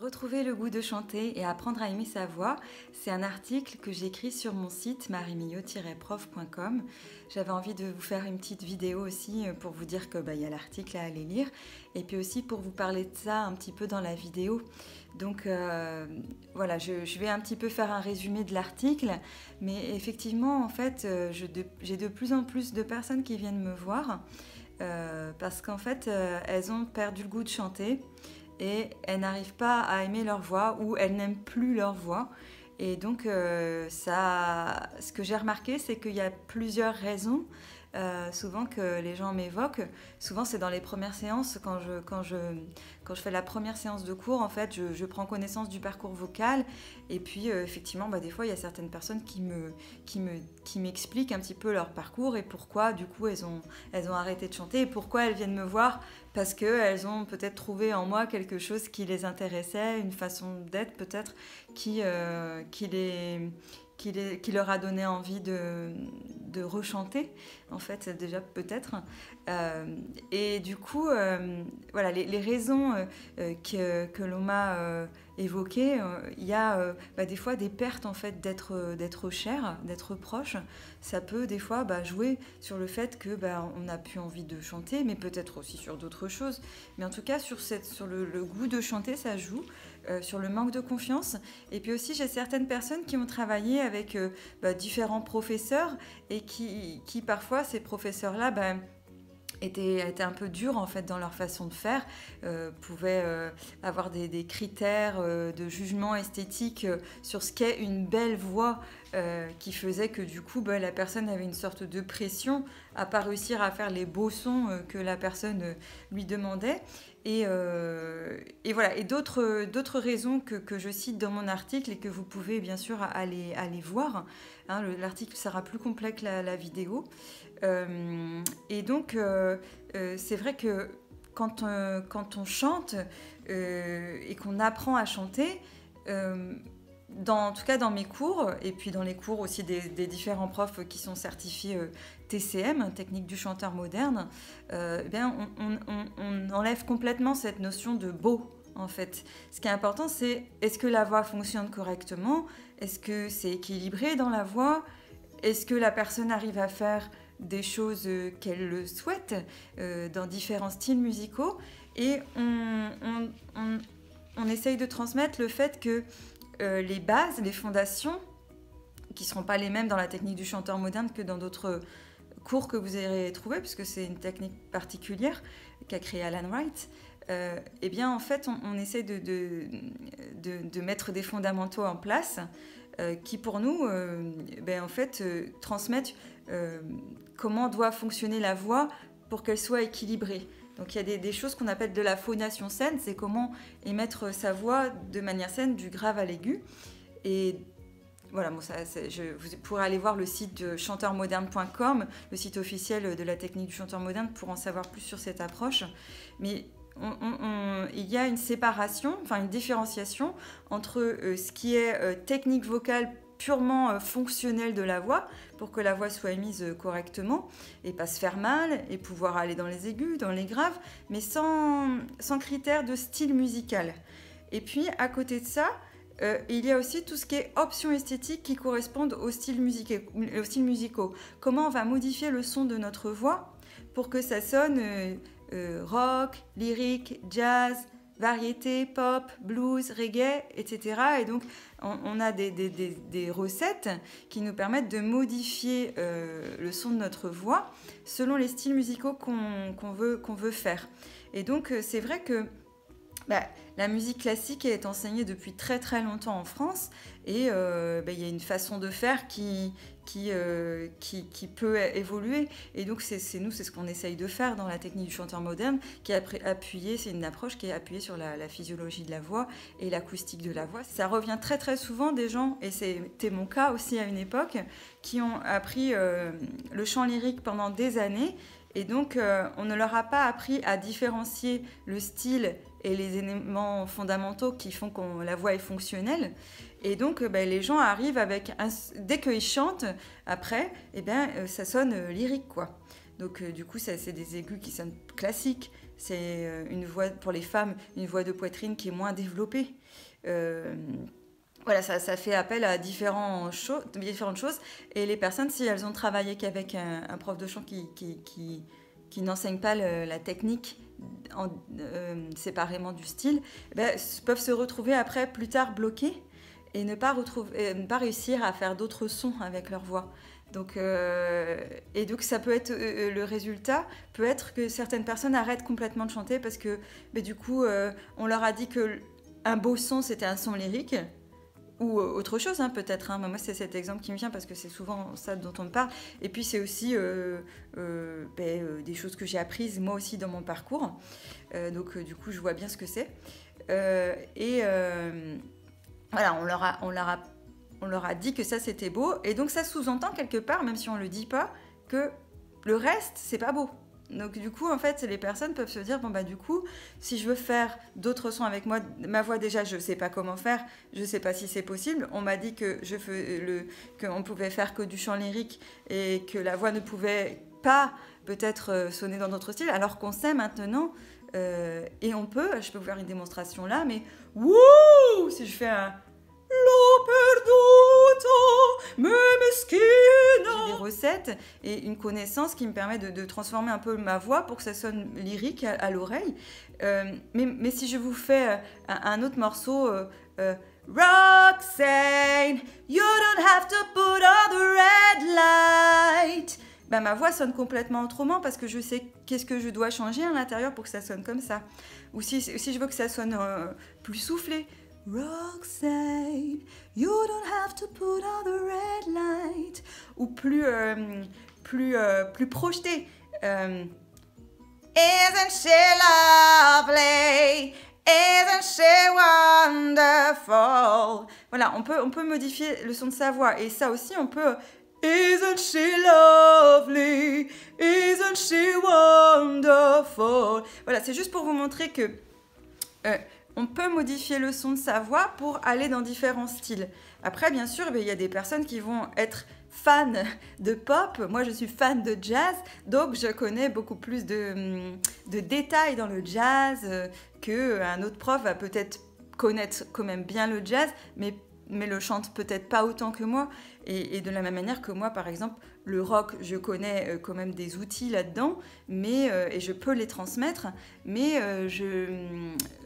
Retrouver le goût de chanter et apprendre à aimer sa voix, c'est un article que j'écris sur mon site marimillot-prof.com. J'avais envie de vous faire une petite vidéo aussi pour vous dire que y a l'article à aller lire et puis aussi pour vous parler de ça un petit peu dans la vidéo. Donc voilà, je vais un petit peu faire un résumé de l'article, mais effectivement en fait j'ai de plus en plus de personnes qui viennent me voir parce qu'en fait elles ont perdu le goût de chanter. Et elles n'arrivent pas à aimer leur voix ou elles n'aiment plus leur voix. Et donc, ce que j'ai remarqué, c'est qu'il y a plusieurs raisons souvent que les gens m'évoquent. Souvent, c'est dans les premières séances, quand je fais la première séance de cours, en fait, je prends connaissance du parcours vocal. Et puis, effectivement, des fois, il y a certaines personnes qui m'expliquent un petit peu leur parcours et pourquoi, du coup, elles ont arrêté de chanter et pourquoi elles viennent me voir. Parce qu'elles ont peut-être trouvé en moi quelque chose qui les intéressait, une façon d'être peut-être qui leur a donné envie de rechanter, en fait, déjà peut-être. Et du coup, voilà, les raisons que l'on m'a évoquées, il y a des fois des pertes, en fait, d'être cher, d'être proche. Ça peut, des fois, jouer sur le fait que on n'a plus envie de chanter, mais peut-être aussi sur d'autres choses. Mais en tout cas, sur le goût de chanter, ça joue. Sur le manque de confiance. Et puis aussi, j'ai certaines personnes qui ont travaillé avec différents professeurs et qui parfois, ces professeurs-là, étaient un peu durs en fait dans leur façon de faire, pouvaient avoir des critères de jugement esthétique sur ce qu'est une belle voix qui faisait que du coup la personne avait une sorte de pression à pas réussir à faire les beaux sons que la personne lui demandait. Et voilà, et d'autres raisons que je cite dans mon article et que vous pouvez bien sûr aller voir. Hein, l'article sera plus complet que la vidéo. Et donc, c'est vrai que quand on chante et qu'on apprend à chanter, en tout cas dans mes cours, et puis dans les cours aussi des différents profs qui sont certifiés TCM, technique du chanteur moderne, on enlève complètement cette notion de beau. En fait, ce qui est important, c'est est-ce que la voix fonctionne correctement? Est-ce que c'est équilibré dans la voix? Est-ce que la personne arrive à faire des choses qu'elle le souhaite dans différents styles musicaux? Et on essaye de transmettre le fait que les bases, les fondations, qui ne seront pas les mêmes dans la technique du chanteur moderne que dans d'autres cours que vous aurez trouvé, puisque c'est une technique particulière qu'a créée Alan Wright, eh bien en fait on essaie de mettre des fondamentaux en place qui pour nous en fait transmettent comment doit fonctionner la voix pour qu'elle soit équilibrée. Donc il y a des choses qu'on appelle de la phonation saine, c'est comment émettre sa voix de manière saine du grave à l'aigu. Et voilà, bon, vous pourrez aller voir le site de chanteurmoderne.com, le site officiel de la technique du chanteur moderne, pour en savoir plus sur cette approche. Mais il y a une séparation, enfin une différenciation entre ce qui est technique vocale purement fonctionnelle de la voix, pour que la voix soit émise correctement et pas se faire mal et pouvoir aller dans les aigus, dans les graves, mais sans critère de style musical. Et puis à côté de ça, il y a aussi tout ce qui est options esthétiques qui correspondent aux styles musicaux. Comment on va modifier le son de notre voix pour que ça sonne rock, lyrique, jazz, variété, pop, blues, reggae, etc. Et donc, on a des recettes qui nous permettent de modifier le son de notre voix selon les styles musicaux qu'on veut faire. Et donc, c'est vrai que la musique classique est enseignée depuis très très longtemps en France et il y a une façon de faire qui peut évoluer, et donc c'est ce qu'on essaye de faire dans la technique du chanteur moderne, qui est appuyée, c'est une approche qui est appuyée sur la physiologie de la voix et l'acoustique de la voix. Ça revient très très souvent des gens, et c'était mon cas aussi à une époque, qui ont appris le chant lyrique pendant des années. Et donc, on ne leur a pas appris à différencier le style et les éléments fondamentaux qui font que la voix est fonctionnelle. Et donc, les gens arrivent avec... dès qu'ils chantent, après, ça sonne lyrique, quoi. Donc, du coup, c'est des aigus qui sonnent classiques, une voix, pour les femmes, une voix de poitrine qui est moins développée. Voilà, ça fait appel à différentes choses. Et les personnes, si elles ont travaillé qu'avec un prof de chant qui n'enseigne pas la technique séparément du style, peuvent se retrouver après, plus tard, bloquées et ne pas réussir à faire d'autres sons avec leur voix. Donc ça peut être le résultat peut être que certaines personnes arrêtent complètement de chanter parce que du coup on leur a dit que un beau son c'était un son lyrique ou autre chose peut-être. Moi c'est cet exemple qui me vient parce que c'est souvent ça dont on me parle. Et puis c'est aussi des choses que j'ai apprises moi aussi dans mon parcours. Donc du coup je vois bien ce que c'est. Voilà, on leur a dit que ça c'était beau, et donc ça sous-entend quelque part, même si on le dit pas, que le reste c'est pas beau. Donc du coup en fait les personnes peuvent se dire du coup si je veux faire d'autres sons avec moi, ma voix déjà je sais pas comment faire, je sais pas si c'est possible. On m'a dit que qu'on pouvais faire que du chant lyrique et que la voix ne pouvait pas peut-être sonner dans d'autres styles, alors qu'on sait maintenant et je peux vous faire une démonstration là, mais wouh, si je fais un l'ho perduto, me meschina. J'ai des recettes et une connaissance qui me permet de transformer un peu ma voix pour que ça sonne lyrique à l'oreille. Mais si je vous fais un autre morceau, Roxane, you don't have to put on the red light. Ma voix sonne complètement autrement parce que je sais qu'est-ce que je dois changer à l'intérieur pour que ça sonne comme ça. Ou si je veux que ça sonne plus soufflé, Roxane, you don't have to put on the red light. Ou plus projeté. Isn't she lovely? Isn't she wonderful? Voilà, on peut modifier le son de sa voix. Et ça aussi, on peut... Isn't she lovely? Isn't she wonderful? Voilà, c'est juste pour vous montrer que on peut modifier le son de sa voix pour aller dans différents styles. Après, bien sûr, il y a des personnes qui vont être fans de pop. Moi, je suis fan de jazz, donc je connais beaucoup plus de détails dans le jazz qu'un autre prof va peut-être connaître quand même bien le jazz, mais le chante peut-être pas autant que moi. Et de la même manière que moi, par exemple, le rock, je connais quand même des outils là-dedans, et je peux les transmettre, mais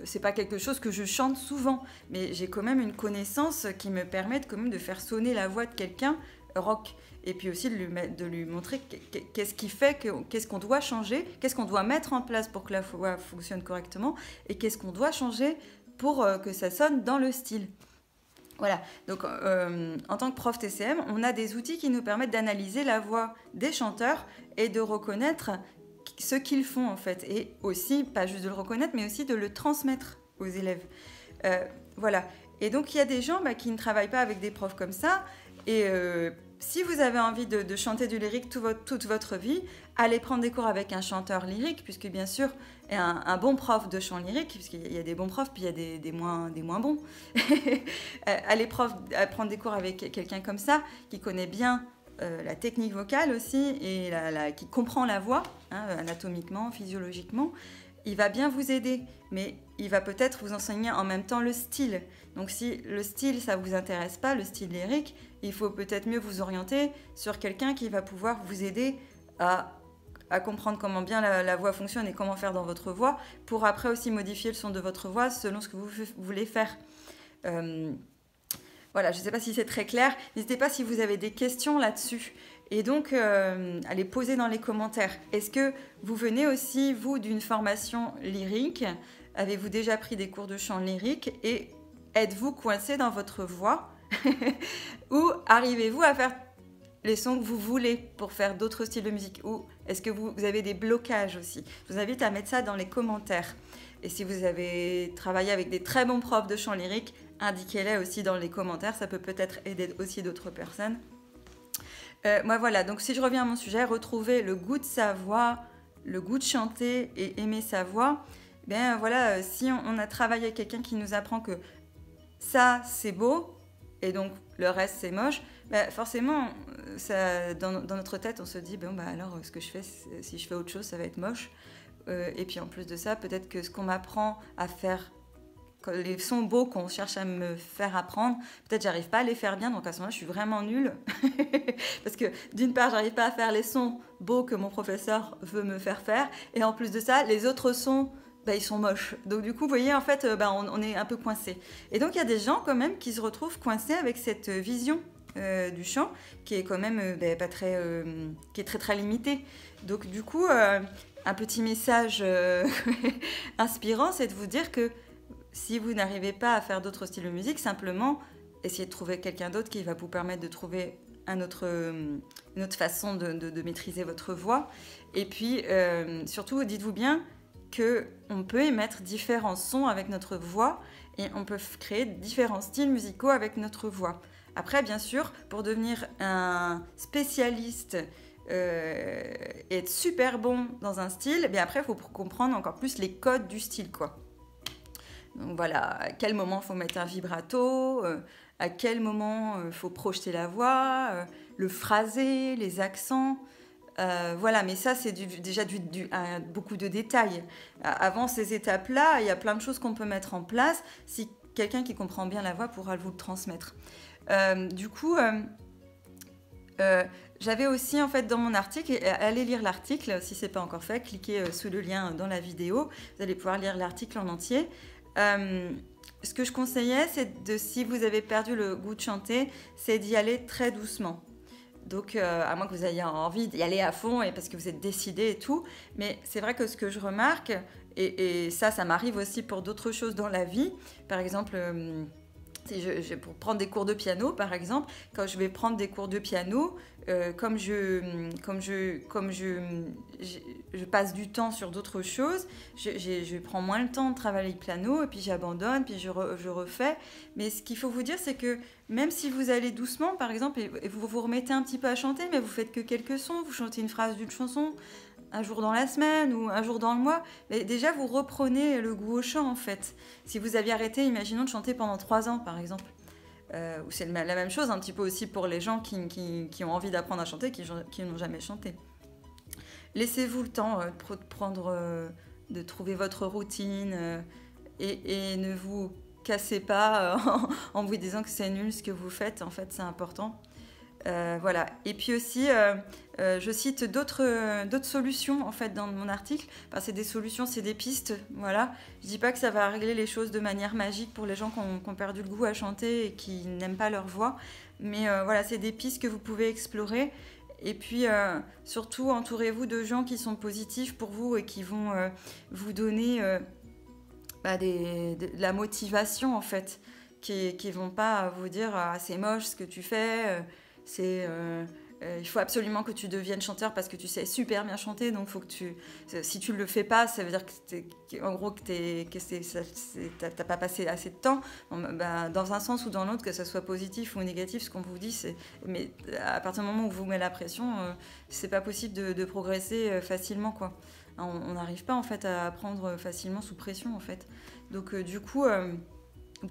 c'est pas quelque chose que je chante souvent. Mais j'ai quand même une connaissance qui me permet quand même de faire sonner la voix de quelqu'un rock. Et puis aussi de lui montrer qu'est-ce qui fait, qu'est-ce qu'on doit changer, qu'est-ce qu'on doit mettre en place pour que la voix fonctionne correctement, et qu'est-ce qu'on doit changer pour que ça sonne dans le style. Voilà, donc en tant que prof TCM, on a des outils qui nous permettent d'analyser la voix des chanteurs et de reconnaître ce qu'ils font en fait. Et aussi, pas juste de le reconnaître, mais aussi de le transmettre aux élèves. Voilà, et donc il y a des gens qui ne travaillent pas avec des profs comme ça. Et si vous avez envie de chanter du lyrique toute votre vie, allez prendre des cours avec un chanteur lyrique, puisque bien sûr, un bon prof de chant lyrique, puisqu'il y a des bons profs, puis il y a des moins bons. Allez prendre des cours avec quelqu'un comme ça, qui connaît bien la technique vocale aussi, et qui comprend la voix, anatomiquement, physiologiquement. Il va bien vous aider, mais il va peut-être vous enseigner en même temps le style. Donc si le style, ça ne vous intéresse pas, le style lyrique, il faut peut-être mieux vous orienter sur quelqu'un qui va pouvoir vous aider à comprendre comment bien la voix fonctionne et comment faire dans votre voix, pour après aussi modifier le son de votre voix selon ce que vous voulez faire. Voilà, je ne sais pas si c'est très clair. N'hésitez pas si vous avez des questions là-dessus. Et donc, à les poser dans les commentaires. Est-ce que vous venez aussi, vous, d'une formation lyrique? Avez-vous déjà pris des cours de chant lyrique? Et êtes-vous coincé dans votre voix? Ou arrivez-vous à faire les sons que vous voulez pour faire d'autres styles de musique? Ou est-ce que vous avez des blocages aussi? Je vous invite à mettre ça dans les commentaires. Et si vous avez travaillé avec des très bons profs de chant lyrique, indiquez-les aussi dans les commentaires. Ça peut peut-être aider aussi d'autres personnes. Moi voilà, donc si je reviens à mon sujet, retrouver le goût de sa voix, le goût de chanter et aimer sa voix, bien voilà, si on a travaillé avec quelqu'un qui nous apprend que ça c'est beau et donc le reste c'est moche, ben forcément ça, dans notre tête on se dit bon bah alors ce que je fais, si je fais autre chose ça va être moche. et puis en plus de ça, peut-être que ce qu'on m'apprend à faire, les sons beaux qu'on cherche à me faire apprendre, peut-être j'arrive pas à les faire bien, donc à ce moment-là, je suis vraiment nulle. Parce que d'une part, j'arrive pas à faire les sons beaux que mon professeur veut me faire faire, et en plus de ça, les autres sons, bah, ils sont moches. Donc du coup, vous voyez, en fait, bah, on est un peu coincé. Et donc il y a des gens quand même qui se retrouvent coincés avec cette vision du chant qui est quand même bah, pas très, qui est très très limitée. Donc du coup, un petit message inspirant, c'est de vous dire que si vous n'arrivez pas à faire d'autres styles de musique, simplement essayez de trouver quelqu'un d'autre qui va vous permettre de trouver une autre façon de maîtriser votre voix. Et puis, surtout, dites-vous bien qu'on peut émettre différents sons avec notre voix et on peut créer différents styles musicaux avec notre voix. Après, bien sûr, pour devenir un spécialiste et être super bon dans un style, bien après, il faut comprendre encore plus les codes du style, quoi. Donc voilà, à quel moment il faut mettre un vibrato, à quel moment il faut projeter la voix, le phrasé, les accents. Voilà, mais ça, c'est déjà beaucoup de détails. Avant ces étapes-là, il y a plein de choses qu'on peut mettre en place si quelqu'un qui comprend bien la voix pourra vous le transmettre. Du coup, j'avais aussi en fait dans mon article, et allez lire l'article si ce n'est pas encore fait, cliquez sous le lien dans la vidéo, vous allez pouvoir lire l'article en entier. Ce que je conseillais, c'est si vous avez perdu le goût de chanter, c'est d'y aller très doucement. Donc, à moins que vous ayez envie d'y aller à fond et parce que vous êtes décidé et tout. Mais c'est vrai que ce que je remarque, et ça m'arrive aussi pour d'autres choses dans la vie. Par exemple, pour prendre des cours de piano, par exemple, quand je vais prendre des cours de piano, comme je passe du temps sur d'autres choses, je prends moins le temps de travailler le piano et puis j'abandonne, puis je refais. Mais ce qu'il faut vous dire, c'est que même si vous allez doucement, par exemple, et vous vous remettez un petit peu à chanter, mais vous faites que quelques sons, vous chantez une phrase d'une chanson, un jour dans la semaine ou un jour dans le mois, mais déjà vous reprenez le goût au chant en fait. Si vous aviez arrêté, imaginons, de chanter pendant 3 ans par exemple, c'est la même chose un petit peu aussi pour les gens qui ont envie d'apprendre à chanter, qui n'ont jamais chanté. Laissez-vous le temps de trouver votre routine et ne vous cassez pas en vous disant que c'est nul ce que vous faites, en fait c'est important. Voilà. Et puis aussi, je cite d'autres solutions en fait dans mon article. Enfin, c'est des solutions, c'est des pistes. Voilà. Je dis pas que ça va régler les choses de manière magique pour les gens qui ont perdu le goût à chanter et qui n'aiment pas leur voix. Mais voilà, c'est des pistes que vous pouvez explorer. Et puis surtout, entourez-vous de gens qui sont positifs pour vous et qui vont vous donner de la motivation en fait, qui vont pas vous dire ah, c'est moche ce que tu fais. Il faut absolument que tu deviennes chanteur parce que tu sais super bien chanter, donc faut que si tu le fais pas, ça veut dire que t'as pas passé assez de temps. Dans un sens ou dans l'autre, que ce soit positif ou négatif, ce qu'on vous dit, mais à partir du moment où vous met la pression, c'est pas possible de progresser facilement, quoi. On n'arrive pas en fait à apprendre facilement sous pression en fait. Donc du coup,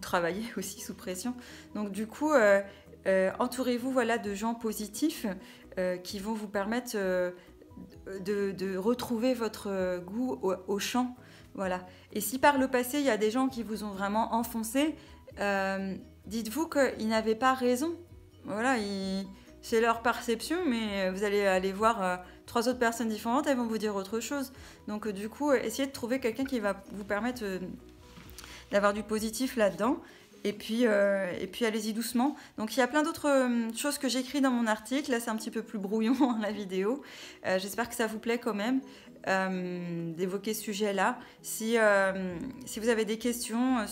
travailler aussi sous pression. Donc du coup, entourez-vous de gens positifs qui vont vous permettre de retrouver votre goût au chant. Voilà. Et si par le passé, il y a des gens qui vous ont vraiment enfoncé, dites-vous qu'ils n'avaient pas raison. Voilà, c'est leur perception, mais vous allez aller voir 3 autres personnes différentes, elles vont vous dire autre chose. Donc du coup, essayez de trouver quelqu'un qui va vous permettre d'avoir du positif là-dedans. Et puis allez-y doucement. Donc il y a plein d'autres choses que j'écris dans mon article. Là, c'est un petit peu plus brouillon la vidéo. J'espère que ça vous plaît quand même d'évoquer ce sujet-là. Si vous avez des questions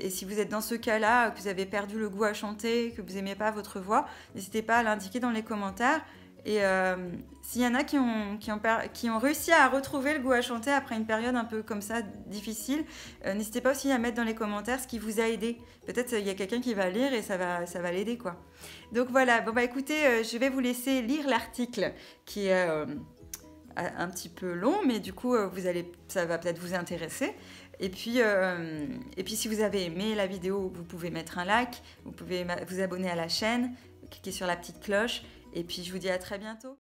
et si vous êtes dans ce cas-là, que vous avez perdu le goût à chanter, que vous n'aimez pas votre voix, n'hésitez pas à l'indiquer dans les commentaires. Et s'il y en a qui ont réussi à retrouver le goût à chanter après une période un peu comme ça difficile, n'hésitez pas aussi à mettre dans les commentaires ce qui vous a aidé. Peut-être il y a quelqu'un qui va lire et ça va l'aider, quoi. Donc voilà, écoutez, je vais vous laisser lire l'article qui est un petit peu long, mais du coup ça va peut-être vous intéresser. Et puis si vous avez aimé la vidéo, vous pouvez mettre un like, vous pouvez vous abonner à la chaîne, cliquer sur la petite cloche. Et puis je vous dis à très bientôt.